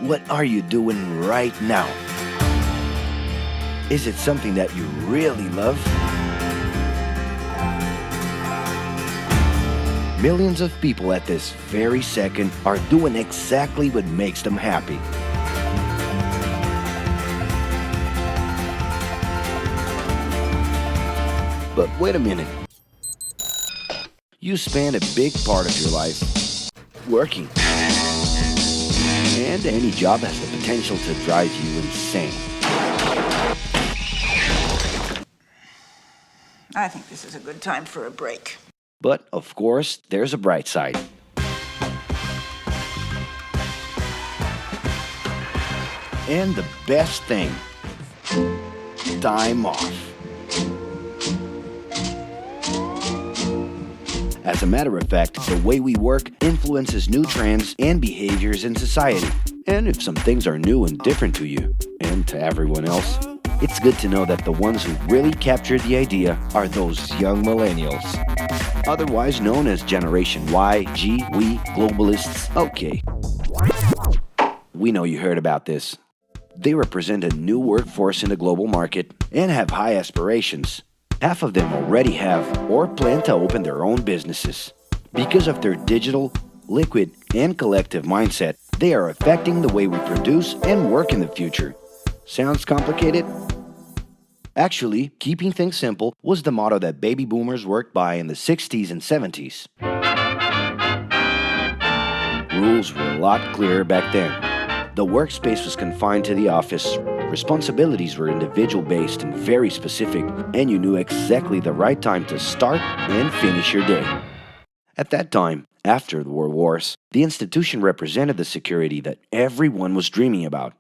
What are you doing right now? Is it something that you really love? Millions of people at this very second are doing exactly what makes them happy. But wait a minute. You spend a big part of your life working. And any job has the potential to drive you insane. I think this is a good time for a break. But, of course, there's a bright side. And the best thing, time off. As a matter of fact, the way we work influences new trends and behaviors in society. And if some things are new and different to you, and to everyone else, it's good to know that the ones who really captured the idea are those young millennials. Otherwise known as Generation Y, G, we, globalists. Okay. We know you heard about this. They represent a new workforce in the global market and have high aspirations. Half of them already have or plan to open their own businesses. Because of their digital, liquid, and collective mindset, they are affecting the way we produce and work in the future. Sounds complicated? Actually, keeping things simple was the motto that baby boomers worked by in the 60s and 70s. Rules were a lot clearer back then. The workspace was confined to the office. Responsibilities were individual-based and very specific, and you knew exactly the right time to start and finish your day. At that time, after the World Wars, the institution represented the security that everyone was dreaming about.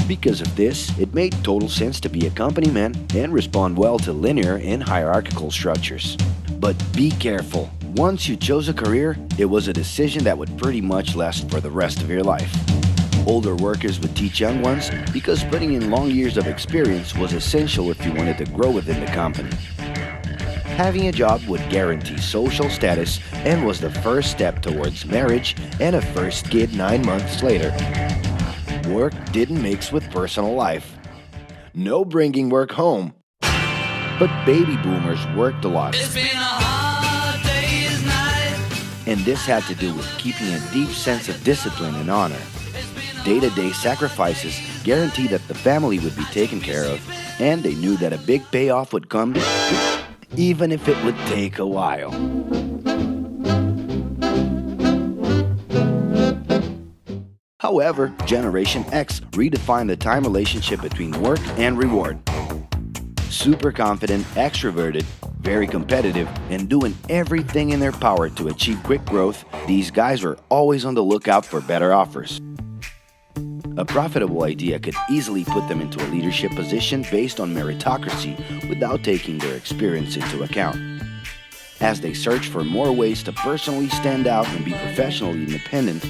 Because of this, it made total sense to be a company man and respond well to linear and hierarchical structures. But be careful. Once you chose a career, it was a decision that would pretty much last for the rest of your life. Older workers would teach young ones because putting in long years of experience was essential if you wanted to grow within the company. Having a job would guarantee social status and was the first step towards marriage and a first kid 9 months later. Work didn't mix with personal life. No bringing work home. But baby boomers worked a lot. It's been a hard day's night. And this had to do with keeping a deep sense of discipline and honor. Day-to-day sacrifices guaranteed that the family would be taken care of, and they knew that a big payoff would come, even if it would take a while. However, Generation X redefined the time relationship between work and reward. Super confident, extroverted, very competitive, and doing everything in their power to achieve quick growth, these guys were always on the lookout for better offers. A profitable idea could easily put them into a leadership position based on meritocracy without taking their experience into account. As they searched for more ways to personally stand out and be professionally independent,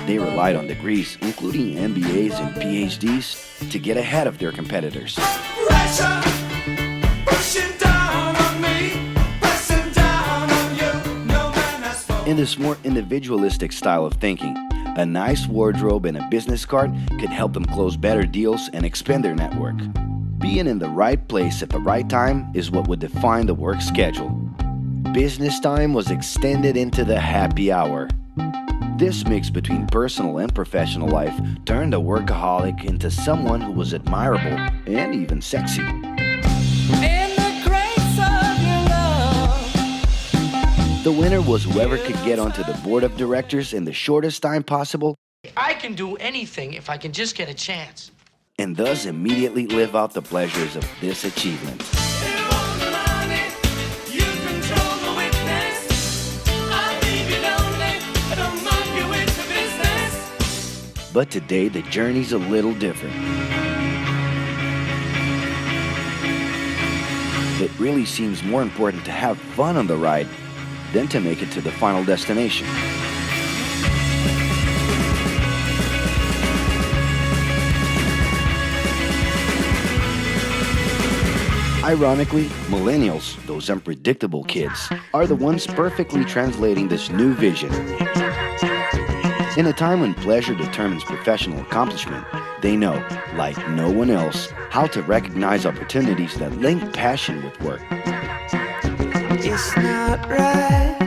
they relied on degrees, including MBAs and PhDs, to get ahead of their competitors. Pressure, pushing down on me, pressing down on you. No man has spoken. In this more individualistic style of thinking, a nice wardrobe and a business card could help them close better deals and expand their network. Being in the right place at the right time is what would define the work schedule. Business time was extended into the happy hour. This mix between personal and professional life turned a workaholic into someone who was admirable and even sexy. In the grace of your love. The winner was whoever could get onto the board of directors in the shortest time possible I can do anything if I can just get a chance. and thus immediately live out the pleasures of this achievement. You want the money, you control the witness. I'll leave you lonely, don't monkey with the business. But today the journey's a little different. It really seems more important to have fun on the ride than to make it to the final destination. Ironically, millennials, those unpredictable kids, are the ones perfectly translating this new vision. In a time when pleasure determines professional accomplishment, they know, like no one else, how to recognize opportunities that link passion with work. It's not right,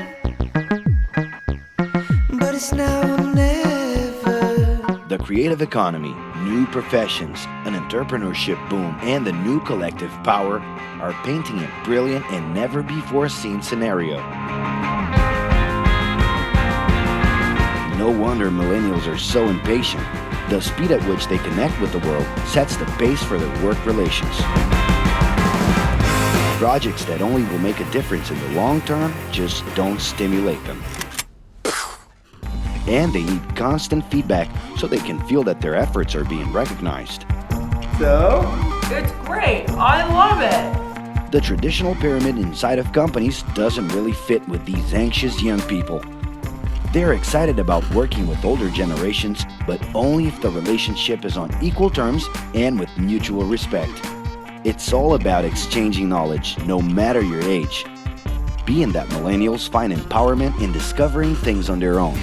but it's now or never. The creative economy, new professions, an entrepreneurship boom, and the new collective power are painting a brilliant and never-before-seen scenario. No wonder millennials are so impatient. The speed at which they connect with the world sets the pace for their work relations. Projects that only will make a difference in the long term just don't stimulate them. And they need constant feedback so they can feel that their efforts are being recognized. It's great. I love it. The traditional pyramid inside of companies doesn't really fit with these anxious young people. They're excited about working with older generations, but only if the relationship is on equal terms and with mutual respect. It's all about exchanging knowledge, no matter your age. Being that millennials find empowerment in discovering things on their own.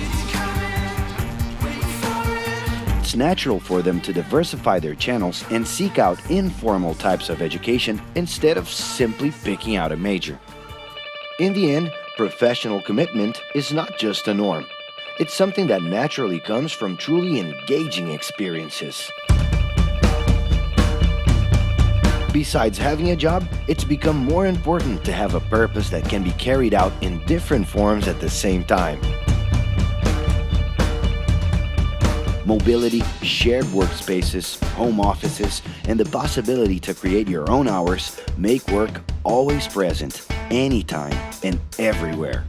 It's natural for them to diversify their channels and seek out informal types of education instead of simply picking out a major. In the end, professional commitment is not just a norm. It's something that naturally comes from truly engaging experiences. Besides having a job, it's become more important to have a purpose that can be carried out in different forms at the same time. Mobility, shared workspaces, home offices, and the possibility to create your own hours make work always present, anytime and everywhere.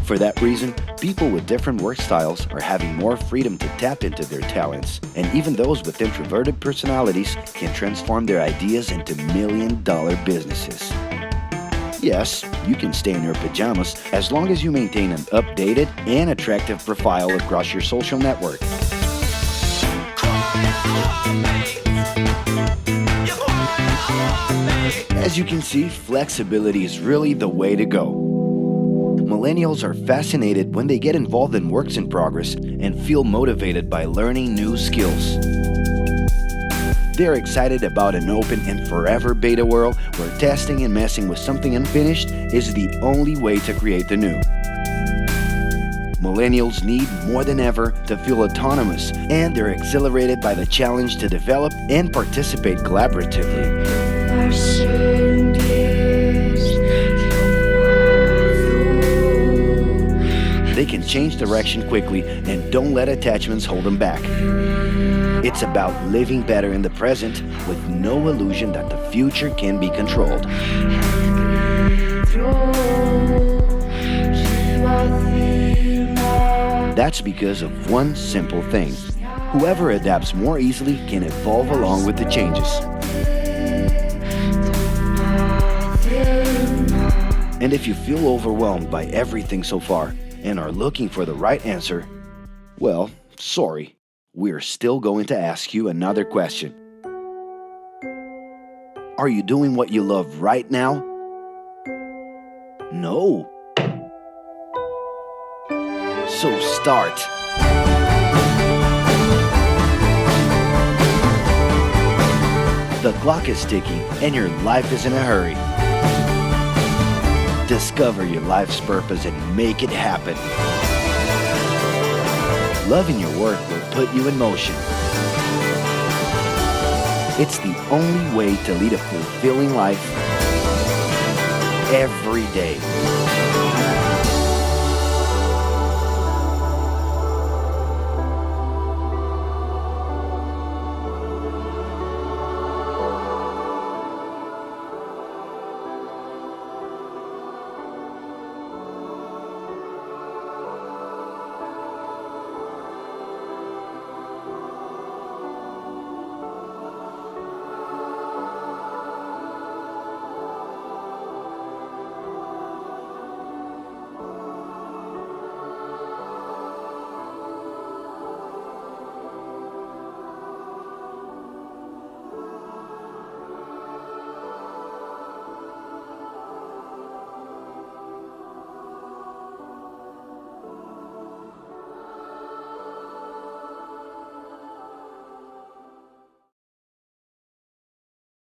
For that reason, people with different work styles are having more freedom to tap into their talents, and even those with introverted personalities can transform their ideas into million-dollar businesses. Yes, you can stay in your pajamas as long as you maintain an updated and attractive profile across your social network. As you can see, flexibility is really the way to go. Millennials are fascinated when they get involved in works in progress and feel motivated by learning new skills. They're excited about an open and forever beta world where testing and messing with something unfinished is the only way to create the new. Millennials need more than ever to feel autonomous, and they're exhilarated by the challenge to develop and participate collaboratively. They can change direction quickly and don't let attachments hold them back. It's about living better in the present with no illusion that the future can be controlled. That's because of one simple thing. Whoever adapts more easily can evolve along with the changes. And if you feel overwhelmed by everything so far and are looking for the right answer, well, sorry. We're still going to ask you another question. Are you doing what you love right now? No. So start. The clock is ticking and your life is in a hurry. Discover your life's purpose and make it happen. Loving your work will put you in motion. It's the only way to lead a fulfilling life every day.